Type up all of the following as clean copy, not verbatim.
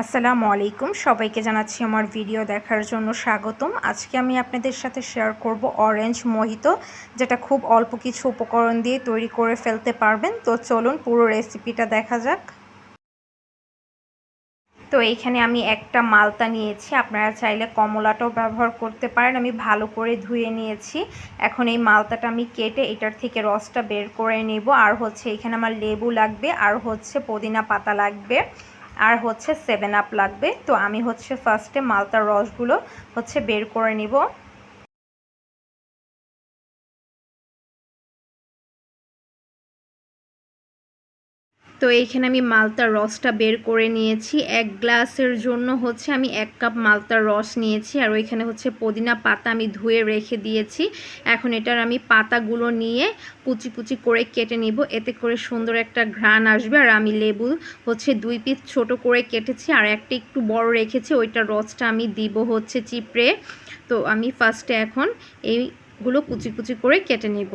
আসসালামু আলাইকুম, সবাইকে জানাচ্ছি আমার ভিডিও দেখার জন্য স্বাগতম। আজকে আমি আপনাদের সাথে শেয়ার করব অরেঞ্জ মোহিতো, যেটা খুব অল্প কিছু উপকরণ দিয়ে তৈরি করে ফেলতে পারবেন। তো চলুন পুরো রেসিপিটা দেখা যাক। তো এইখানে আমি একটা মালতা নিয়েছি, আপনারা চাইলে কমলাটাও ব্যবহার করতে পারেন। আমি ভালো করে ধুয়ে নিয়েছি। এখন এই মালতাটা আমি কেটে এটার থেকে রসটা বের করে নেব। আর এখানে আমার লেবু লাগবে, আর পুদিনা পাতা লাগবে, আর 7 আপ লাগবে। তো আমি ফার্স্টে মালতার রসগুলো বের করে নিব। তো এইখানে আমি মালতার রসটা বের করে নিয়েছি। 1 গ্লাসের জন্য আমি 1 কাপ মালতার রস নিয়েছি। আর ওইখানে পুদিনা পাতা আমি ধুয়ে রেখে দিয়েছি। এখন এটার আমি পাতাগুলো নিয়ে কুচি কুচি করে কেটে নিব, এতে করে সুন্দর একটা ঘ্রাণ আসবে। আর আমি লেবু 2 পিস ছোট করে কেটেছি, আর একটা একটু বড় রেখেছি, ওইটার রসটা আমি দিব চিপড়ে। তো আমি ফার্স্টে এখন এইগুলো কুচি কুচি করে কেটে নিব।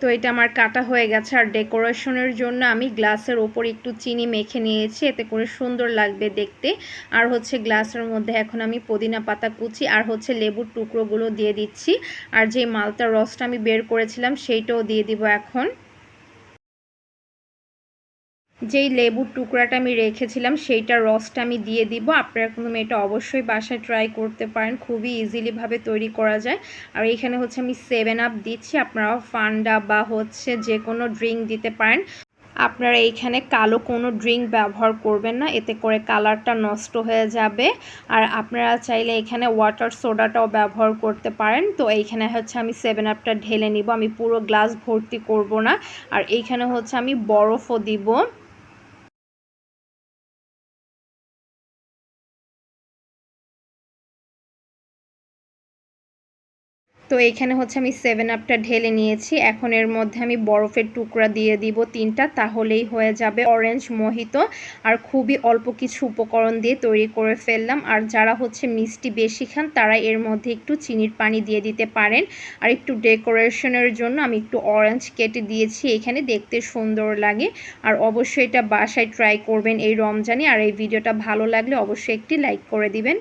তো এটা আমার কাটা হয়ে গেছে। আর ডেকোরেশনের জন্য আমি গ্লাসের ওপর একটু চিনি মেখে নিয়েছি, এতে করে সুন্দর লাগবে দেখতে। আর গ্লাসের মধ্যে এখন আমি পুদিনা পাতা কুচি আর লেবুর টুকরোগুলো দিয়ে দিচ্ছি। আর যে মালটার রসটা আমি বের করেছিলাম সেইটাও দিয়ে দিব। এখন যেই লেবুর টুকরাটা আমি রেখেছিলাম সেইটার রসটা আমি দিয়ে দিব। আপনারা কিন্তু এটা অবশ্যই বাসায় ট্রাই করতে পারেন, খুবই ইজিলিভাবে তৈরি করা যায়। আর এইখানে আমি 7 আপ দিচ্ছি, আপনারা ফান্ডা বা যে কোনো ড্রিঙ্ক দিতে পারেন। আপনারা এইখানে কালো কোনো ড্রিঙ্ক ব্যবহার করবেন না, এতে করে কালারটা নষ্ট হয়ে যাবে। আর আপনারা চাইলে এখানে ওয়াটার সোডাটাও ব্যবহার করতে পারেন। তো এইখানে আমি 7 আপটা ঢেলে নিব, আমি পুরো গ্লাস ভর্তি করব না। আর এইখানে আমি বরফও দিব। তো এইখানে আমি 7 আপটা ঢেলে নিয়েছি। এখন এর মধ্যে আমি বরফের টুকরা দিয়ে দিব 3টা, তাহলেই হয়ে যাবে অরেঞ্জ মোহিতো। আর খুবই অল্প কিছু উপকরণ দিয়ে তৈরি করে ফেললাম। আর যারা মিষ্টি বেশি খান তারা এর মধ্যে একটু চিনির পানি দিয়ে দিতে পারেন। আর একটু ডেকোরেশনের জন্য আমি একটু অরেঞ্জ কেটে দিয়েছি, এখানে দেখতে সুন্দর লাগে। আর অবশ্যই এটা বাসায় ট্রাই করবেন এই রমজানে। আর এই ভিডিওটা ভালো লাগলে অবশ্যই একটি লাইক করে দিবেন।